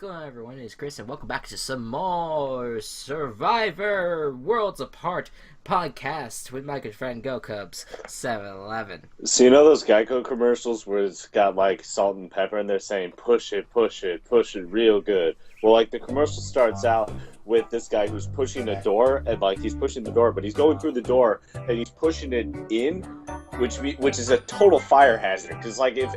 what's going on, everyone? It's Chris, and welcome back to some more Survivor Worlds Apart podcast with my good friend Gocubs711. So you know those Geico commercials where it's got like salt and pepper and they're saying push it, push it, push it real good. Well, like the commercial starts out with this guy who's pushing a door and like he's pushing the door, but he's going through the door and he's pushing it in, which is a total fire hazard. Because like if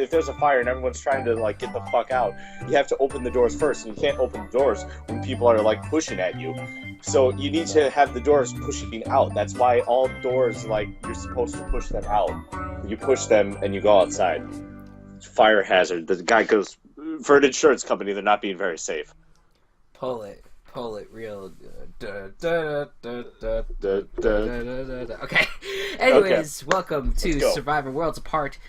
there's a fire and everyone's trying to like get the fuck out, you have to open the doors first, and you can't open the doors when people are like pushing at you. So you need to have the doors pushing out. That's why all doors, like, you're supposed to push them out. You push them and you go outside. It's fire hazard. The guy goes, for an insurance company, they're not being very safe. Pull it real good. Okay. Anyways, welcome to Survivor Worlds Apart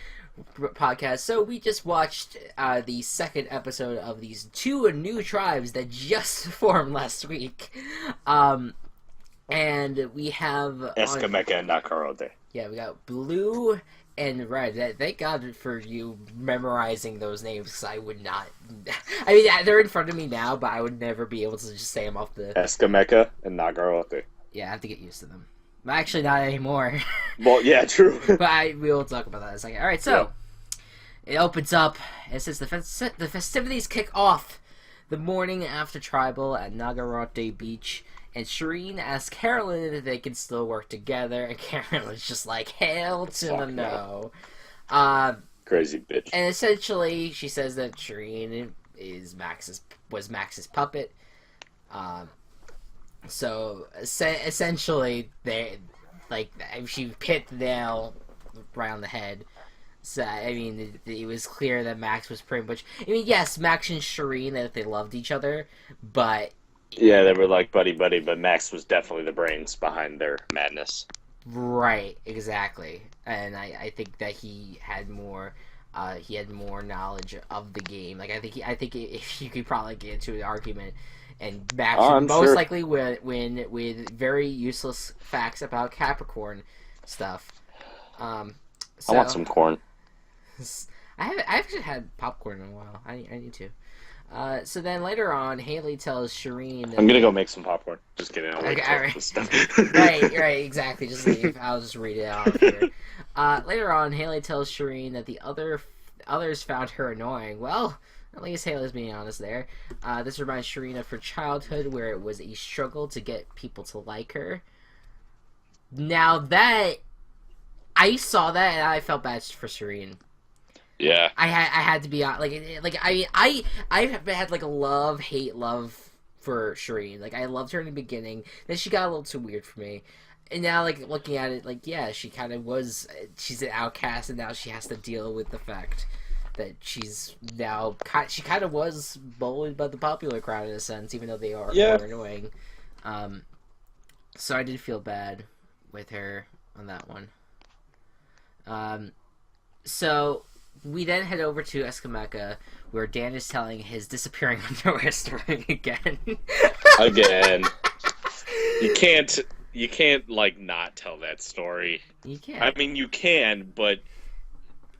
podcast. So we just watched the second episode of these two new tribes that just formed last week, and we have Eskameka and Nakarote. Yeah, we got blue and red. Thank God for you memorizing those names, because I would not. I mean, they're in front of me now, but I would never be able to just say them off the. Eskameka and Nakarote. Yeah, I have to get used to them. Actually, not anymore. Well, yeah, true. But we will talk about that in a second. All right, so it opens up. It says the festivities kick off the morning after Tribal at Nagarote Beach, and Shireen asks Carolyn if they can still work together, and Carolyn's just like, hell to the no. Crazy bitch. And essentially, she says that Shireen was Max's puppet. So essentially, she hit the nail right on the head. So I mean, it was clear that Max was pretty much. I mean, yes, Max and Shireen, that they loved each other, but yeah, they were like buddy. But Max was definitely the brains behind their madness. Right, exactly, and I think that he had more knowledge of the game. Like I think if you could probably get into an argument. And Max would most likely win with very useless facts about Capricorn stuff. I want some corn. I haven't had popcorn in a while. I need to. So then later on, Haley tells Shireen that I'm gonna go make some popcorn. Just kidding. I'll right. right, exactly. Just leave. I'll just read it out here. Later on, Haley tells Shireen that the others found her annoying. Well, at least Haley's being honest there. This reminds Shireen of her childhood, where it was a struggle to get people to like her. Now that I saw that, and I felt bad for Shireen. Yeah, I had to be I had like a love for Shireen. Like I loved her in the beginning, then she got a little too weird for me. And now, like, looking at it, like, yeah, she kind of was. She's an outcast, and now she has to deal with the fact that she kind of was bullied by the popular crowd in a sense, even though they are more annoying. So I did feel bad with her on that one. So we then head over to Eskameka, where Dan is telling his disappearing underwear story again. Again. You can't like not tell that story. You can't. I mean, you can, but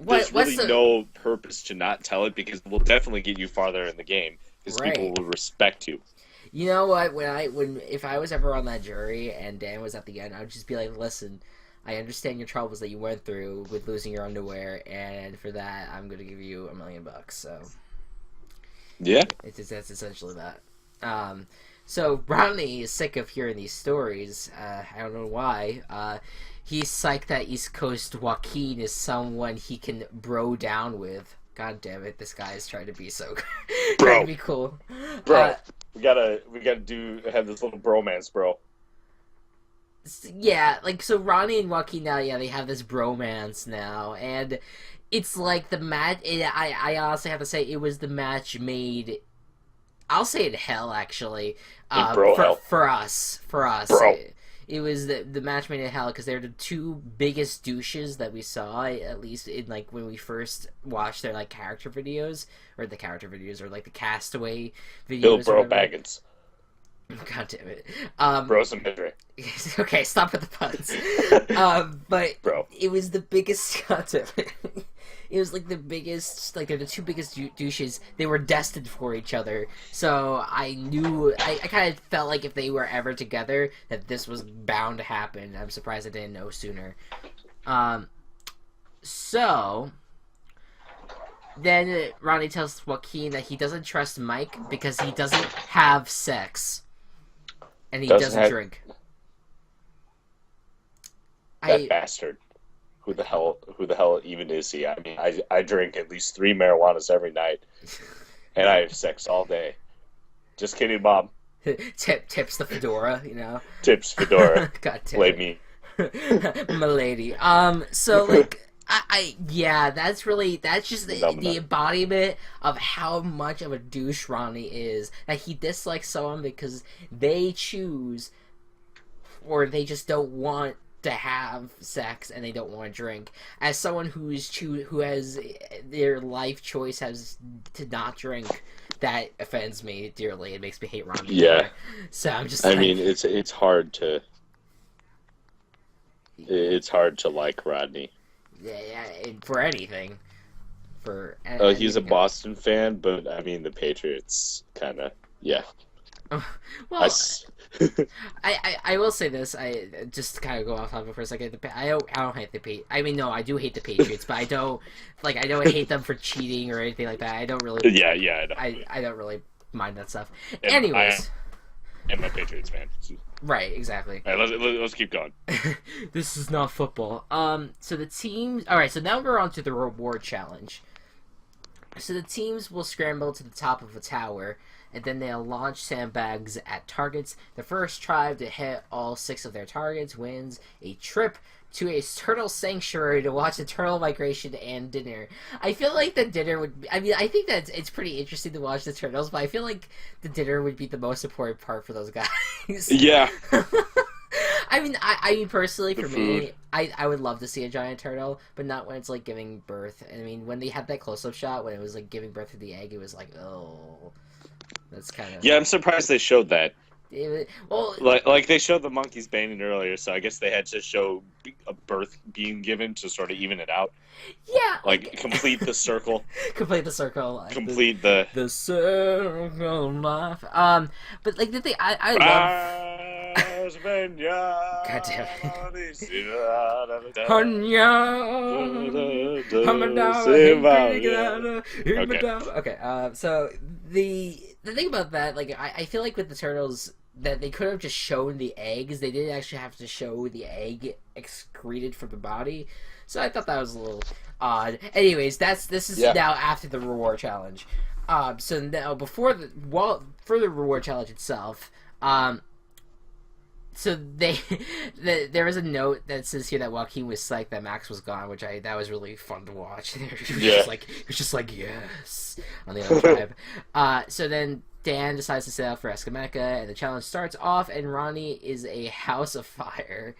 there's really no purpose to not tell it, because it will definitely get you farther in the game, because people will respect you. You know what? If I was ever on that jury and Dan was at the end, I would just be like, listen, I understand your troubles that you went through with losing your underwear, and for that, I'm going to give you $1 million. So yeah, that's essentially that. So Ronnie is sick of hearing these stories. I don't know why. He's psyched that East Coast Joaquin is someone he can bro down with. God damn it, this guy is trying to be so trying to be cool. Bro, we gotta have this little bromance, bro. Yeah, like, so Ronnie and Joaquin now, they have this bromance now, and it's like the match. I honestly have to say, it was the match made. I'll say in hell, actually. Hell. For us. Bro. It was the match made in hell, because they're the two biggest douches that we saw, at least in, like, when we first watched their, like, character videos, or the Castaway videos. Bill Bro Baggins. God damn it. Bros and misery. Okay, stop with the puns. But Bro. It was the biggest. God damn it. it was like the biggest, like they're the two biggest douches. They were destined for each other. So I knew, I kind of felt like if they were ever together, that this was bound to happen. I'm surprised I didn't know sooner. So then Ronnie tells Joaquin that he doesn't trust Mike because he doesn't have sex and he doesn't drink. That bastard. Who the hell even is he? I mean, I drink at least 3 marijuanas every night, and I have sex all day. Just kidding, Mom. Tips the fedora, you know. Tips fedora. God damn Blame me. Milady. So like yeah, that's just the embodiment of how much of a douche Ronnie is. That he dislikes someone because they choose, or they just don't want to have sex and they don't want to drink. As someone who has their life choice has to not drink, that offends me dearly. It makes me hate Ronnie. Yeah. More. So I'm just. I mean, it's hard to. It's hard to like Rodney. Yeah, for anything. He's a Boston fan, but I mean the Patriots kind of well, I will say this. I just kind of go off topic for a second. I don't hate the Patriots. I mean, no, I do hate the Patriots, but I don't hate them for cheating or anything like that. I don't really. Yeah. I don't really mind that stuff. And Anyways, I'm a Patriots fan. Right, exactly. All right, let's keep going. This is not football. So the teams. All right, so now we're on to the reward challenge. So the teams will scramble to the top of a tower, and then they'll launch sandbags at targets. The first tribe to hit all 6 of their targets wins a trip to a turtle sanctuary to watch the turtle migration and dinner. I feel like the dinner would... I mean, I think that it's pretty interesting to watch the turtles, but I feel like the dinner would be the most important part for those guys. Yeah. I mean, personally, for me, I would love to see a giant turtle, but not when it's, like, giving birth. I mean, when they had that close-up shot, when it was, like, giving birth to the egg, it was like, oh... That's kind of... Yeah, I'm surprised they showed that. Well, like they showed the monkeys banging earlier, so I guess they had to show a birth being given to sort of even it out. Yeah, like complete the circle. Complete the circle. Like, complete the circle of life. But like the thing, I love. God damn it. Okay. So the thing about that, like, I feel like with the turtles, that they could have just shown the eggs. They didn't actually have to show the egg excreted from the body. So I thought that was a little odd. Anyways, this is now after the reward challenge. So now for the reward challenge itself, so there was a note that says here that Joaquin was psyched that Max was gone, which that was really fun to watch. He was just like yes on the other tribe. So then Dan decides to set out for Escameca, and the challenge starts off, and Ronnie is a house of fire.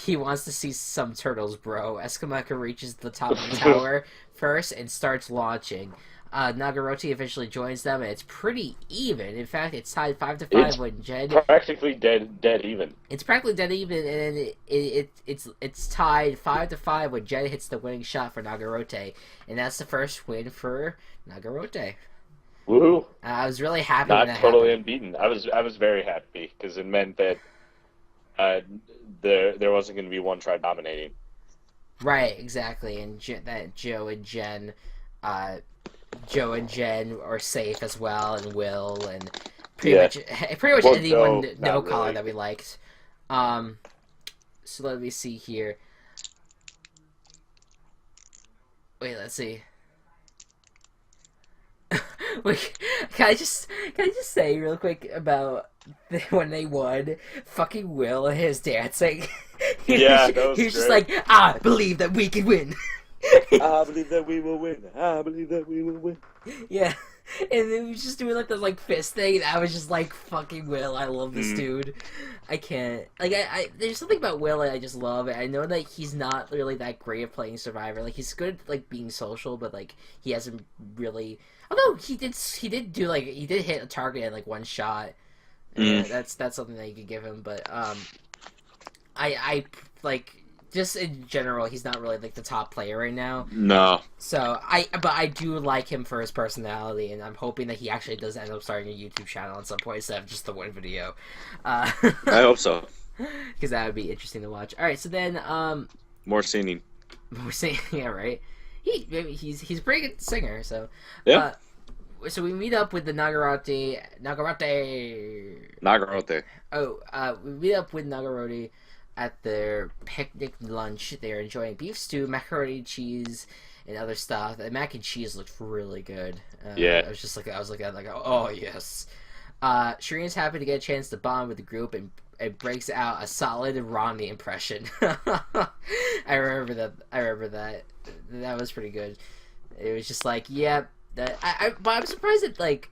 He wants to see some turtles, bro. Escameca reaches the top of the tower first and starts launching. Nagarote eventually joins them, and it's pretty even. In fact, it's tied 5-5 when Jed... practically dead even. It's practically dead even, and it's tied 5-5 when Jed hits the winning shot for Nagarote, and that's the first win for Nagarote. Woohoo! I was really happy. Not when that totally happened. unbeaten. I was very happy because it meant that there wasn't going to be one tribe dominating. Right, exactly, and that Joe and Jen are safe as well, and Will, and pretty much anyone no collar really. That we liked. So let me see here. Wait, let's see. Wait, can I just say real quick about when they won? Fucking Will and his dancing. He was just like, I believe that we can win. I believe that we will win. I believe that we will win. Yeah, and then he was just doing like this like fist thing, and I was just like, fucking Will, I love this dude. I can't, like, I there's something about Will that I just love. I know that he's not really that great at playing Survivor. Like, he's good at, like, being social, but like he hasn't really. Although he did hit a target in like one shot. Yeah, that's something that you could give him. But I like just in general, he's not really like the top player right now. No. So but I do like him for his personality, and I'm hoping that he actually does end up starting a YouTube channel at some point instead of just the one video. I hope so. Because that would be interesting to watch. All right, so then More singing. we're saying yeah, right. He's a pretty good singer, so Yeah. So we meet up with the Nagarate. We meet up with Nagaroti at their picnic lunch. They're enjoying beef stew, macaroni cheese, and other stuff. The mac and cheese looked really good. Yeah. I was like, oh yes. Shireen's happy to get a chance to bond with the group and it breaks out a solid Rodney impression. I remember that. That was pretty good. It was just like, yeah. But I'm surprised that that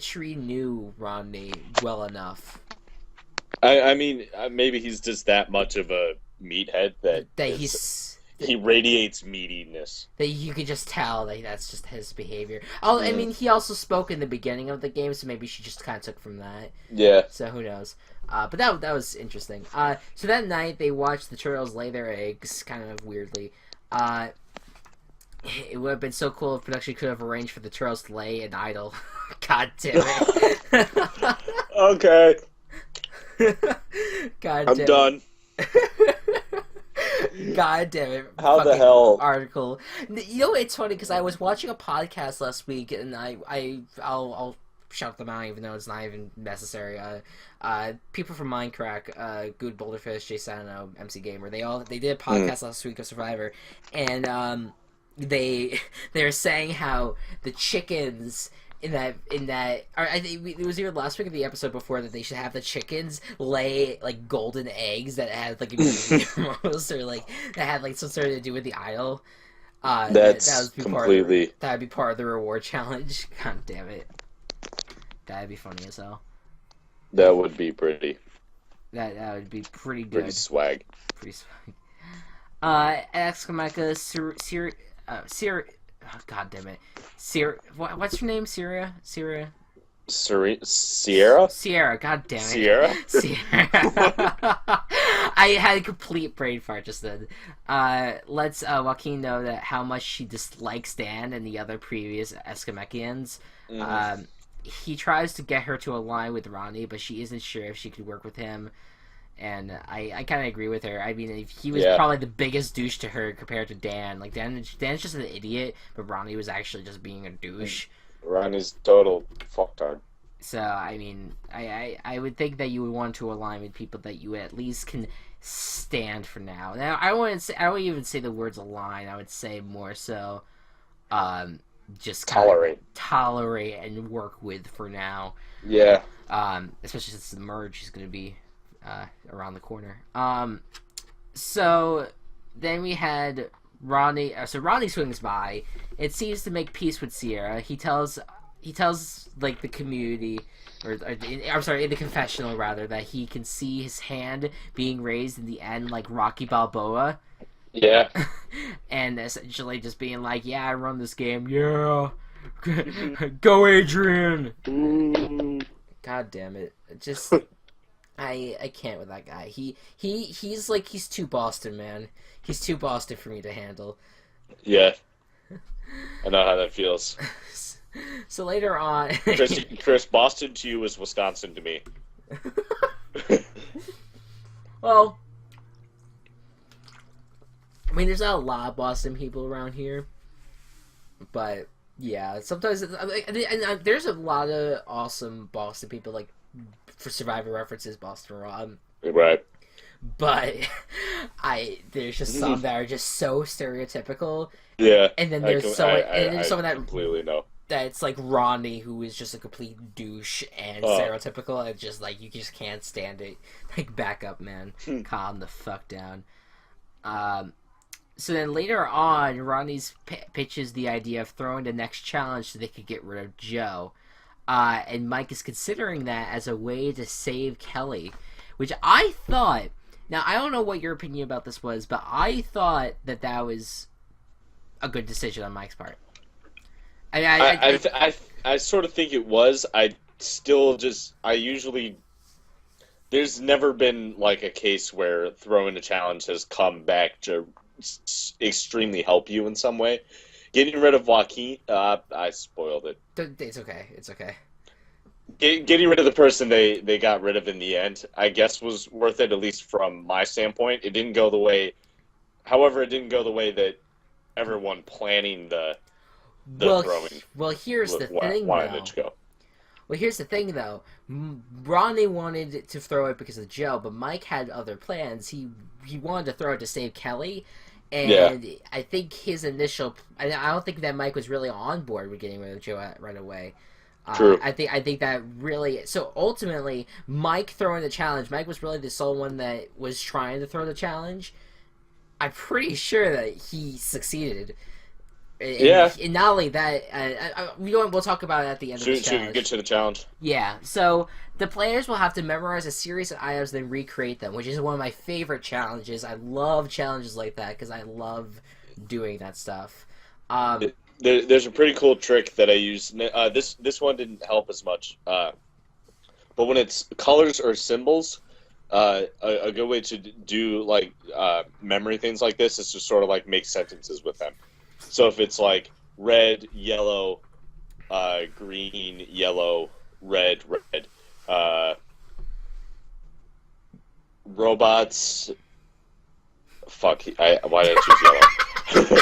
Shireen knew Rodney well enough. I mean, maybe he's just that much of a meathead that he radiates meatiness. That you could just tell that that's just his behavior. Oh, I mean, he also spoke in the beginning of the game, so maybe she just kind of took from that. Yeah. So who knows? But that was interesting. So that night they watched the turtles lay their eggs, kind of weirdly. It would have been so cool if production could have arranged for the turtles to lay an idol. God damn it. Okay. God damn I'm done. God damn it. How the hell? Article. You know, it's funny because I was watching a podcast last week and I'll shout them out even though it's not even necessary. People from Minecraft, Good Boulderfish, Jay Sano, MC Gamer, they did a podcast last week of Survivor, and they're saying how the chickens I think it was either last week or the episode before that they should have the chickens lay like golden eggs that had like most or like that had like some sort of to do with the idol. That'd be part of the reward challenge. God damn it. That'd be funny as hell. That would be pretty. That would be pretty good. Pretty swag. Exclamaka oh, God damn it. What's her name? Sierra? Sierra? Sierra, god damn it. Sierra? I had a complete brain fart just then. Let's Joaquin know that how much she dislikes Dan and the other previous Escamecians. He tries to get her to align with Ronnie, but she isn't sure if she could work with him. And I kind of agree with her. I mean, he was probably the biggest douche to her compared to Dan. Like, Dan's just an idiot, but Ronnie was actually just being a douche. Ronnie's total fucktard. So, I mean, I would think that you would want to align with people that you at least can stand for now. Now, I wouldn't even say the words align. I would say more so, just tolerate and work with for now. Yeah. Especially since the merge is going to be around the corner. So then we had Ronnie. So Ronnie swings by. It seems to make peace with Sierra. He tells like the community, I'm sorry, in the confessional rather, that he can see his hand being raised in the end like Rocky Balboa. Yeah. And essentially just being like, yeah, I run this game. Yeah. Go Adrian. God damn it. Just I can't with that guy. He's like, he's too Boston, man. He's too Boston for me to handle. Yeah. I know how that feels. So later on... Chris, Boston to you is Wisconsin to me. Well, I mean, there's not a lot of Boston people around here. But, yeah, sometimes... And there's a lot of awesome Boston people, like, for Survivor references, Boston Rob. Right. But there's just some that are just so stereotypical. Yeah. And then there's someone that completely know. That's like Ronnie, who is just a complete douche and stereotypical, and just like you just can't stand it. Like, back up, man. Calm the fuck down. So then later on, Ronnie's pitches the idea of throwing the next challenge so they could get rid of Joe. And Mike is considering that as a way to save Kelly, which I thought. Now, I don't know what your opinion about this was, but I thought that was a good decision on Mike's part. I sort of think it was. I usually there's never been like a case where throwing a challenge has come back to extremely help you in some way. Getting rid of Joaquin, I spoiled it. It's okay. It's okay. Getting rid of the person they got rid of in the end, I guess, was worth it, at least from my standpoint. It didn't go the way, however, it didn't go the way that everyone planning the Well, throwing here's the thing, wanted though. it to go. Well, here's the thing, though. Ronnie wanted to throw it because of Joe, but Mike had other plans. He wanted to throw it to save Kelly, and Yeah. I think his initial. I don't think that Mike was really on board with getting rid of Joe right away. True. I think that really. So ultimately, Mike throwing the challenge. Mike was really the sole one that was trying to throw the challenge. I'm pretty sure that he succeeded. Yeah. And not only that, we'll talk about it at the end of the Should challenge. get to the challenge. Yeah, so the players will have to memorize a series of items, then recreate them, which is one of my favorite challenges. I love challenges like that because I love doing that stuff. There's a pretty cool trick that I use. This one didn't help as much, but when it's colors or symbols, a good way to do like memory things like this is to sort of like make sentences with them. So if it's like red, yellow, green, yellow, red, red, robots. Fuck, why did I choose yellow?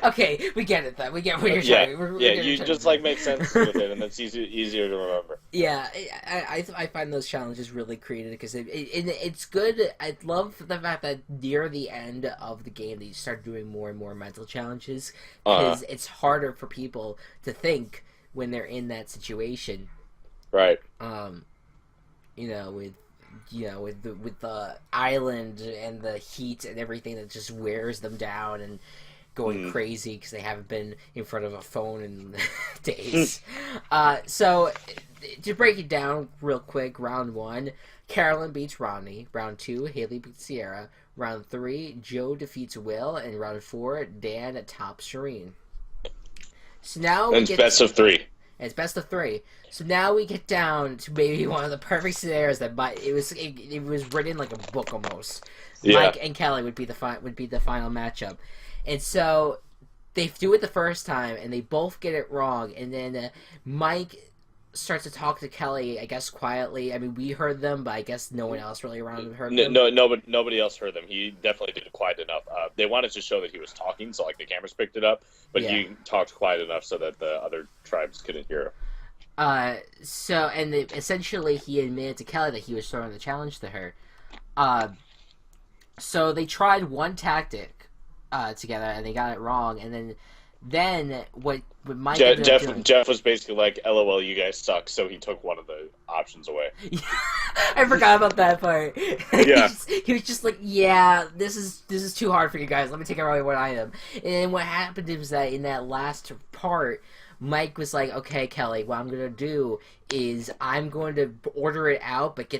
Okay, we get it, though. We get what you're trying. You just like make sense with it, and it's easier to remember. Yeah, I find those challenges really creative because it's good. I love the fact that near the end of the game that you start doing more and more mental challenges because it's harder for people to think when they're in that situation. Right. With the island and the heat and everything that just wears them down and going crazy because they haven't been in front of a phone in days. So, to break it down real quick, round 1, Carolyn beats Rodney. Round 2, Haley beats Sierra. Round 3, Joe defeats Will. And round 4, Dan tops Shireen. So now it's best of 3. It's best of 3. So now we get down to maybe one of the perfect scenarios that it was written like a book almost. Yeah. Mike and Kelly would be the final matchup. And so they do it the first time, and they both get it wrong. And then Mike starts to talk to Kelly, I guess quietly. I mean, we heard them, but I guess no one else really around heard them. Nobody else heard them. He definitely did it quiet enough. They wanted to show that he was talking, so like the cameras picked it up. But he talked quiet enough so that the other tribes couldn't hear him. Essentially, he admitted to Kelly that he was throwing the challenge to her. So they tried one tactic together, and they got it wrong. And then what Mike Jeff was basically like, "LOL, you guys suck." So he took one of the options away. I forgot about that part. Yeah, he was just like, "Yeah, this is too hard for you guys. Let me take away one item." And then what happened was that in that last part, Mike was like, "Okay, Kelly, what I'm gonna do is I'm going to order it out, but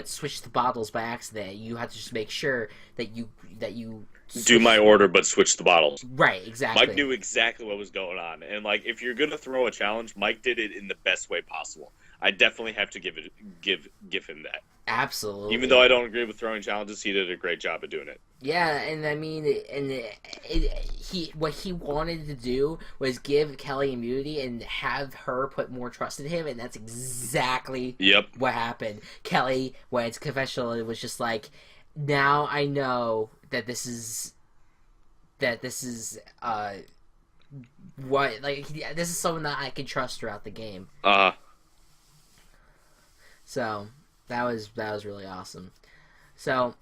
switch the bottles by accident. You have to just make sure that you do my order, but switch the bottles." Right, exactly. Mike knew exactly what was going on, and like if you're gonna throw a challenge, Mike did it in the best way possible. I definitely have to give him that. Absolutely. Even though I don't agree with throwing challenges, he did a great job of doing it. Yeah, and I mean, what he wanted to do was give Kelly immunity and have her put more trust in him, and that's exactly what happened. Kelly went to confessional and it was just like, now I know that this is this is someone that I can trust throughout the game. So that was really awesome. So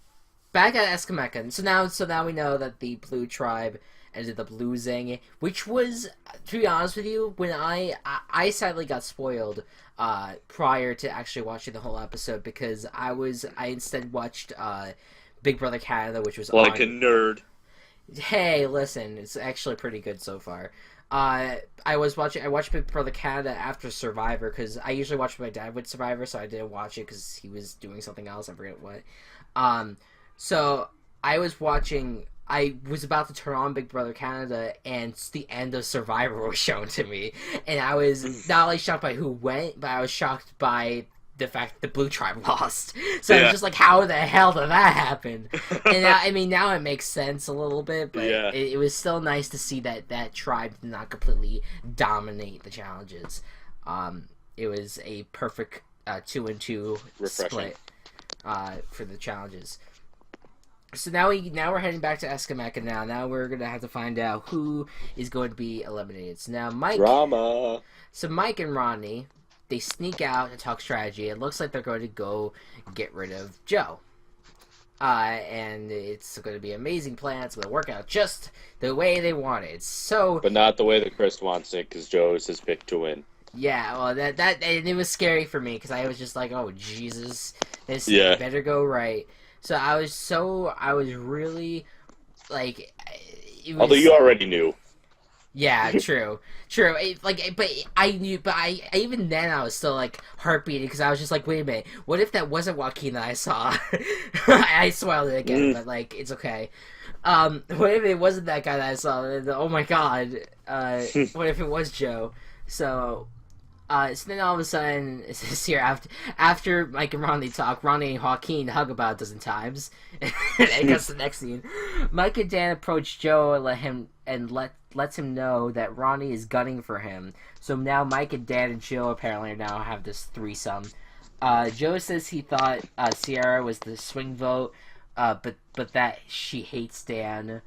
back at Escameca, so now we know that the blue tribe ended up losing, which was, to be honest with you, when I sadly got spoiled prior to actually watching the whole episode because I instead watched Big Brother Canada, which was like a nerd. Hey, listen, it's actually pretty good so far. I watched Big Brother Canada after Survivor because I usually watch with my dad with Survivor, so I didn't watch it because he was doing something else. I forget what. So I was about to turn on Big Brother Canada, and the end of Survivor was shown to me, and I was not only shocked by who went, but I was shocked by the fact that the Blue Tribe lost. So it's just like, how the hell did that happen? And I mean, now it makes sense a little bit, but it was still nice to see that tribe did not completely dominate the challenges. It was a perfect 2-2 split for the challenges. So now we're heading back to Eskameka. Now we're gonna have to find out who is going to be eliminated. So now Mike and Ronnie, they sneak out and talk strategy. It looks like they're going to go get rid of Joe. And it's going to be an amazing plan. It's going to work out just the way they want it. But not the way that Chris wants it, because Joe is his pick to win. Yeah, well, that and it was scary for me, because I was just like, oh, Jesus, this better go right. So I was really, like... Although you already knew. Yeah, true. But I even then I was still like heartbeating, because I was just like, wait a minute, what if that wasn't Joaquin that I saw? I spoiled it again, but like, it's okay. What if it wasn't that guy that I saw? Oh my god. What if it was Joe? So then all of a sudden, it says here, after Mike and Ronnie talk, Ronnie and Joaquin hug about a dozen times. And goes to the next scene. Mike and Dan approach Joe and lets him know that Ronnie is gunning for him. So now Mike and Dan and Joe apparently now have this threesome. Joe says he thought Sierra was the swing vote, but that she hates Dan.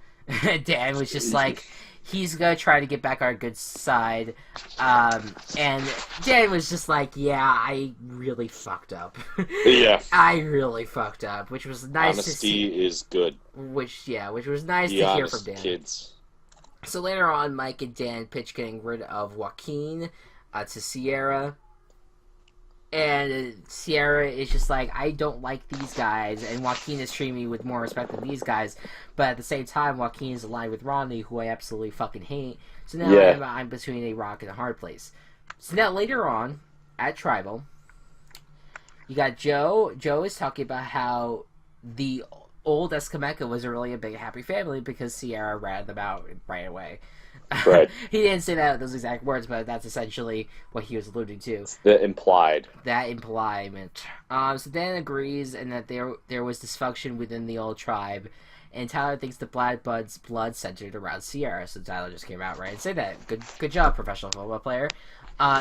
Dan was just like, he's gonna try to get back our good side. And Dan was just like, yeah, I really fucked up. Yeah. I really fucked up, which was nice to see. Honesty is good. Which was nice to hear from Dan. Kids. So later on, Mike and Dan pitch getting rid of Joaquin to Sierra. And Sierra is just like, I don't like these guys, and Joaquin is treating me with more respect than these guys. But at the same time, Joaquin is aligned with Ronnie, who I absolutely fucking hate. So now I'm between a rock and a hard place. So now later on, at Tribal, you got Joe. Joe is talking about how the old Eskameka was really a big happy family because Sierra ratted them out right away. Right. He didn't say that with those exact words, but that's essentially what he was alluding to. The implied. That impliement. So Dan agrees, and that there was dysfunction within the old tribe, and Tyler thinks the Bloodbuds' blood centered around Sierra. So Tyler just came out right and said that. Good job, professional football player.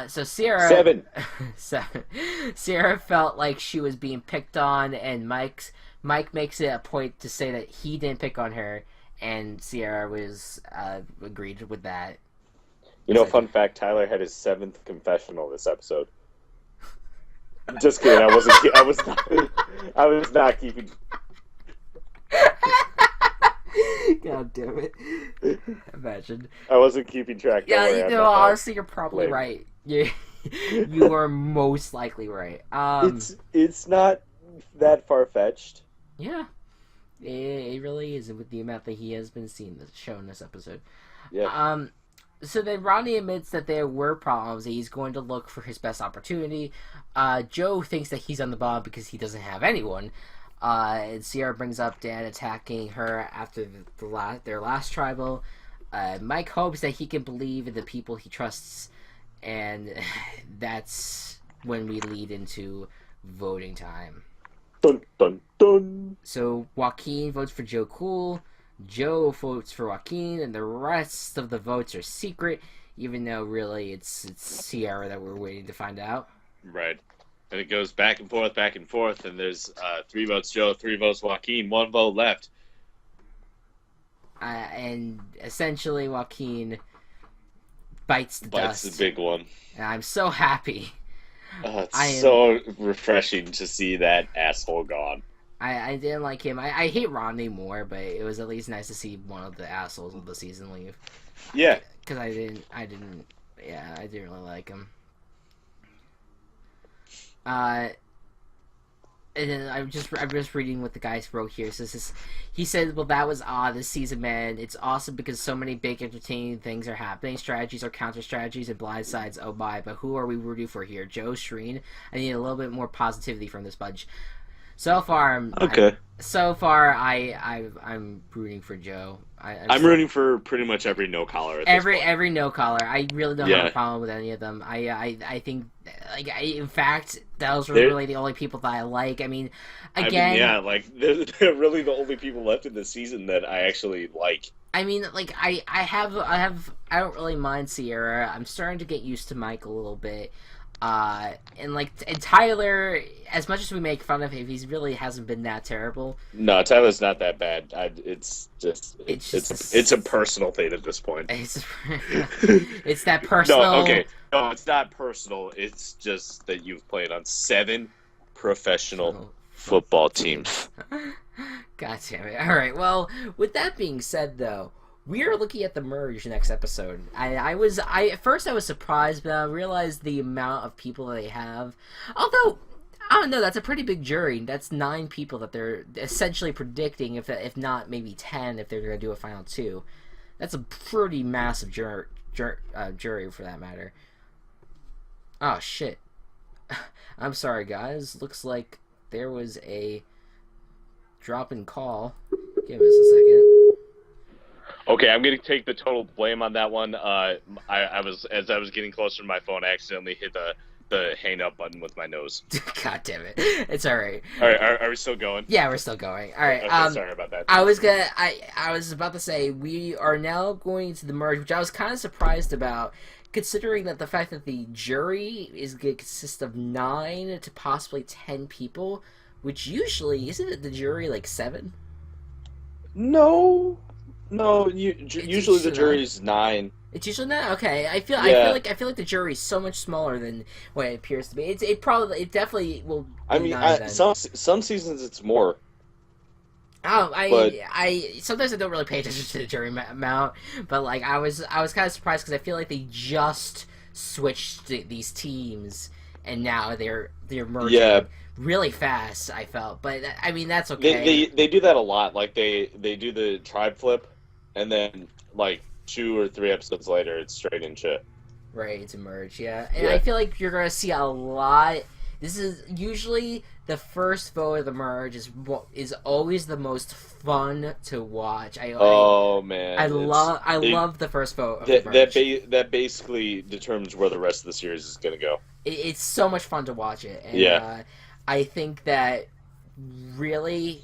So Sierra... 7. Sierra felt like she was being picked on, and Mike makes it a point to say that he didn't pick on her. And Sierra was agreed with that. You know, fun fact: Tyler had his 7th confessional this episode. Just kidding. I was not keeping. God damn it! Imagine. I wasn't keeping track. Yeah, honestly, you're probably right. You are most likely right. It's not that far fetched. Yeah. It really is, with the amount that he has been shown this episode. Yeah. So then Ronnie admits that there were problems. He's going to look for his best opportunity. Joe thinks that he's on the bottom because he doesn't have anyone. And Sierra brings up Dan attacking her after their last tribal. Mike hopes that he can believe in the people he trusts, and that's when we lead into voting time. Dun, dun, dun. So Joaquin votes for Joe Cool, Joe votes for Joaquin, and the rest of the votes are secret, even though really it's Sierra that we're waiting to find out. Right. And it goes back and forth, and there's 3 votes Joe, 3 votes Joaquin, 1 vote left. And essentially Joaquin bites the dust. Bites the big one. And I'm so happy. It's so refreshing to see that asshole gone. I didn't like him. I hate Ronnie more, but it was at least nice to see one of the assholes of the season leave. Yeah. Because I didn't really like him. And then I'm just reading what the guys wrote here. So he said, well, that was odd this season, man. It's awesome because so many big entertaining things are happening. Strategies are counter strategies and blind sides. Oh my, but who are we rooting for here? Joe, Shreen? I need a little bit more positivity from this bunch. So far, So far, I'm rooting for Joe. I'm rooting for pretty much every no collar at this point. Every no collar. I really don't have Yeah. a problem with any of them. I think in fact those were really the only people that I like. I mean, again, yeah, like they're really the only people left in the season that I actually like. I mean, like I don't really mind Sierra. I'm starting to get used to Mike a little bit. And Tyler, as much as we make fun of him, he's really hasn't been that terrible. No, Tyler's not that bad. It's a personal thing at this point. It's that personal. No, okay. No, it's not personal. It's just that you've played on 7 professional football teams. God damn it. All right. Well, with that being said, though, we are looking at the merge next episode. At first I was surprised, but I realized the amount of people they have. Although I don't know, that's a pretty big jury. That's 9 people that they're essentially predicting, if not maybe 10, if they're going to do a final 2. That's a pretty massive jury for that matter. Oh shit! I'm sorry, guys. Looks like there was a drop in call. Give us a second. Okay, I'm gonna take the total blame on that one. I was getting closer to my phone, I accidentally hit the hang up button with my nose. God damn it! It's all right. All right, are we still going? Yeah, we're still going. All right. Okay, sorry about that. I was about to say we are now going to the merge, which I was kind of surprised about, considering that the fact that the jury is going to consist of 9 to possibly 10 people, which usually isn't it the jury like 7? No, usually the jury's 9. It's usually not okay. I feel like the jury is so much smaller than what it appears to be. It definitely will. I mean, some seasons it's more. Oh, I sometimes I don't really pay attention to the jury amount, but like I was kind of surprised because I feel like they just switched these teams and now they're merging really fast. I felt, but I mean that's okay. They do that a lot. Like they do the tribe flip, and then like 2 or 3 episodes later, it's straight into right to merge. Yeah, and I feel like you're gonna see a lot. This is usually the first vote of the merge is always the most fun to watch. I love the first vote of the merge. That basically determines where the rest of the series is going to go. It's so much fun to watch it. And, I think that really,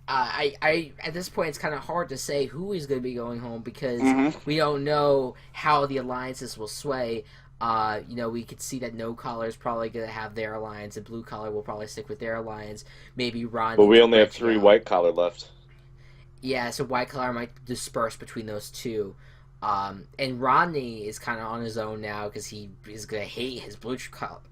I at this point it's kind of hard to say who is going to be going home because we don't know how the alliances will sway. We could see that No Collar is probably going to have their alliance, and Blue Collar will probably stick with their alliance. Maybe Ron. But we only have 3 White Collar left. Yeah, so White Collar might disperse between those 2. And Rodney is kind of on his own now because he is going to hate his Blue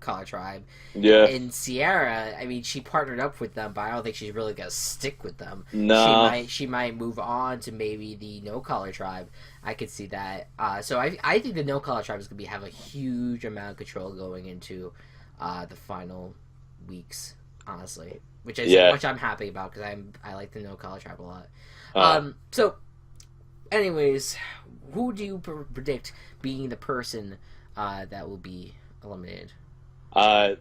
Collar tribe. Yeah. And Sierra, I mean, she partnered up with them, but I don't think she's really going to stick with them. No. She might move on to maybe the No Collar tribe. I could see that. So I think the No Collar tribe is going to have a huge amount of control going into the final weeks, honestly. Which I'm happy about because I like the No Collar tribe a lot. So, anyways, who do you predict being the person that will be eliminated? I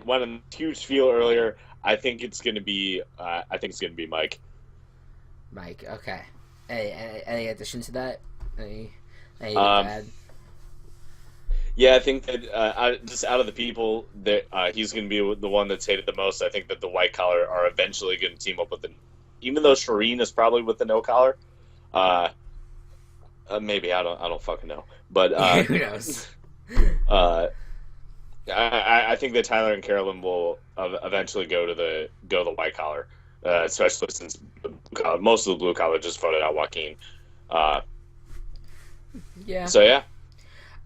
went on a huge feel earlier. I think it's going to be Mike. Mike, okay. Any addition to that? Any add? Yeah, I think that just out of the people that he's going to be the one that's hated the most. I think that the White Collar are eventually going to team up with even though Shireen is probably with the No Collar. Maybe I don't fucking know, but who knows? I think that Tyler and Carolyn will eventually go to the White Collar, especially since most of the Blue Collar just voted out Joaquin. Yeah. So yeah,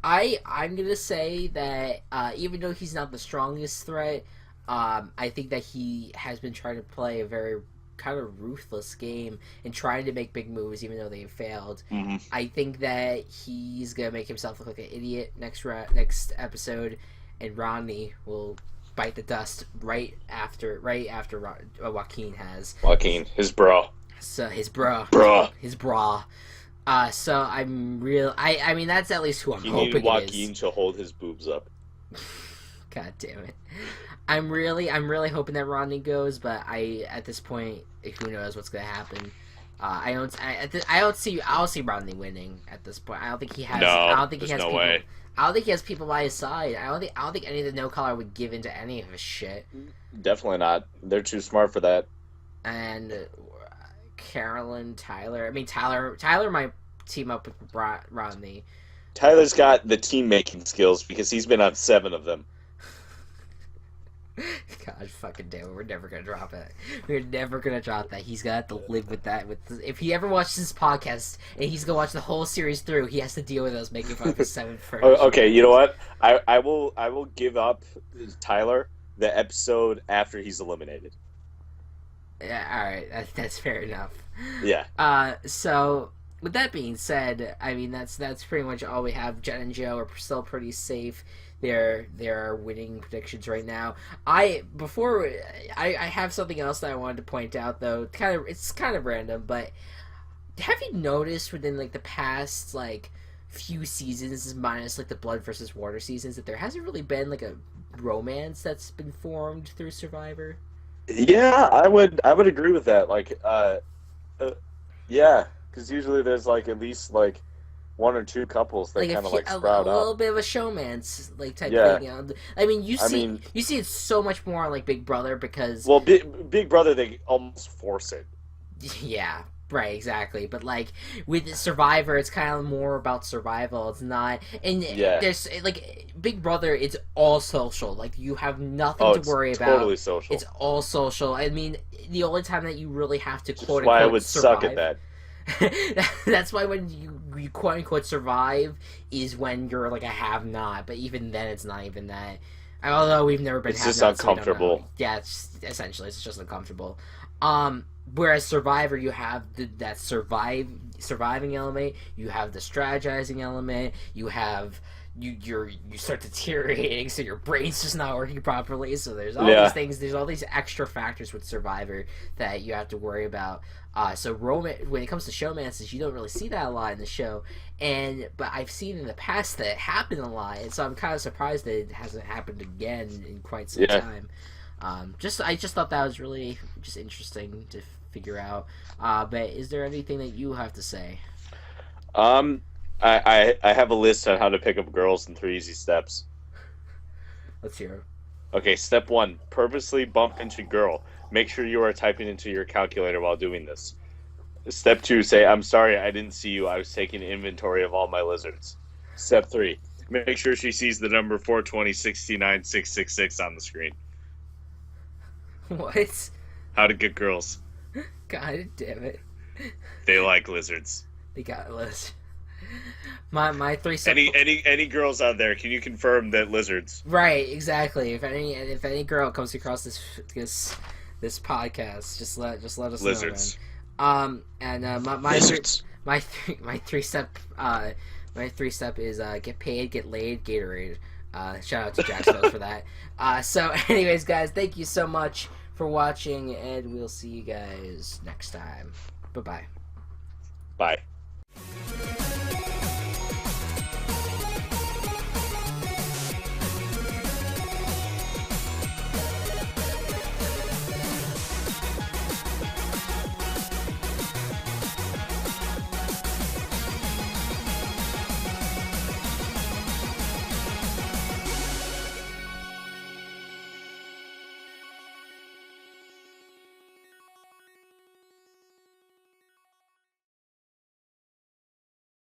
I'm gonna say that even though he's not the strongest threat, I think that he has been trying to play a very kind of ruthless game and trying to make big moves even though they failed. I think that he's gonna make himself look like an idiot next episode, and Rodney will bite the dust right after Joaquin has. Joaquin, his bra. So his bra. So I'm real. I mean that's at least who I'm hoping. He needed Joaquin to hold his boobs up. God damn it. I'm really hoping that Rodney goes, but at this point, who knows what's gonna happen. I don't see Rodney winning at this point. I don't think he has. I No, don't think he there's has no people. way. I don't think he has people by his side. I don't think any of the no collar would give into any of his shit. Definitely not. They're too smart for that. And Carolyn, Tyler. I mean, Tyler might team up with Rodney. Tyler's got the team making skills because he's been on 7 of them. God fucking damn it, we're never gonna drop it. We're never gonna drop that. He's gonna have to live with that. If he ever watches this podcast and he's gonna watch the whole series through, he has to deal with us making fun of his 7 first. Okay, you know what? I will give up Tyler the episode after he's eliminated. Yeah, alright, that's fair enough. Yeah. So with that being said, I mean that's pretty much all we have. Jen and Joe are still pretty safe. There are winning predictions right now. I have something else that I wanted to point out though. It's kind of random, but have you noticed within like the past like few seasons, minus like the Blood versus Water seasons, that there hasn't really been like a romance that's been formed through Survivor? Yeah, I would agree with that. Like, yeah, because usually there's like at least like 1 or 2 couples that kind of like sprout a up. little bit of a showmance like type Yeah. thing. I mean, you see it so much more on like Big Brother because Big Brother, they almost force it. yeah, right, exactly. But like with Survivor, it's kind of more about survival. It's not, and there's like Big Brother. It's all social. Like you have nothing to worry about. Totally social. It's all social. I mean, the only time that you really have to quote why unquote I would survive, suck at that. That's why when you quote unquote survive is when you're like a have not, but even then it's not even that. Although we've never been it's have just not, uncomfortable. So yeah, it's essentially it's just uncomfortable. Whereas Survivor, you have that surviving element, you have the strategizing element, you have you start deteriorating, so your brain's just not working properly. So there's all these things. There's all these extra factors with Survivor that you have to worry about. So when it comes to showmances, you don't really see that a lot in the show, but I've seen in the past that it happened a lot, and so I'm kind of surprised that it hasn't happened again in quite some time. I just thought that was really just interesting to figure out. But is there anything that you have to say? I have a list on how to pick up girls in 3 easy steps. Let's hear it. Okay, step 1: purposely bump into girl. Make sure you are typing into your calculator while doing this. Step 2: say, "I'm sorry, I didn't see you. I was taking inventory of all my lizards." Step 3: make sure she sees the number 420-69-666 on the screen. What? How to get girls. God damn it. They like lizards. They got lizards. My 3 step. Any girls out there? Can you confirm that lizards? Right, exactly. If any girl comes across this podcast, just let us lizards. know. And my lizards. My 3 step is get paid, get laid, Gatorade. Shout out to Jacksonville for that. So anyways, guys, thank you so much for watching, and we'll see you guys next time. Bye-bye. Bye.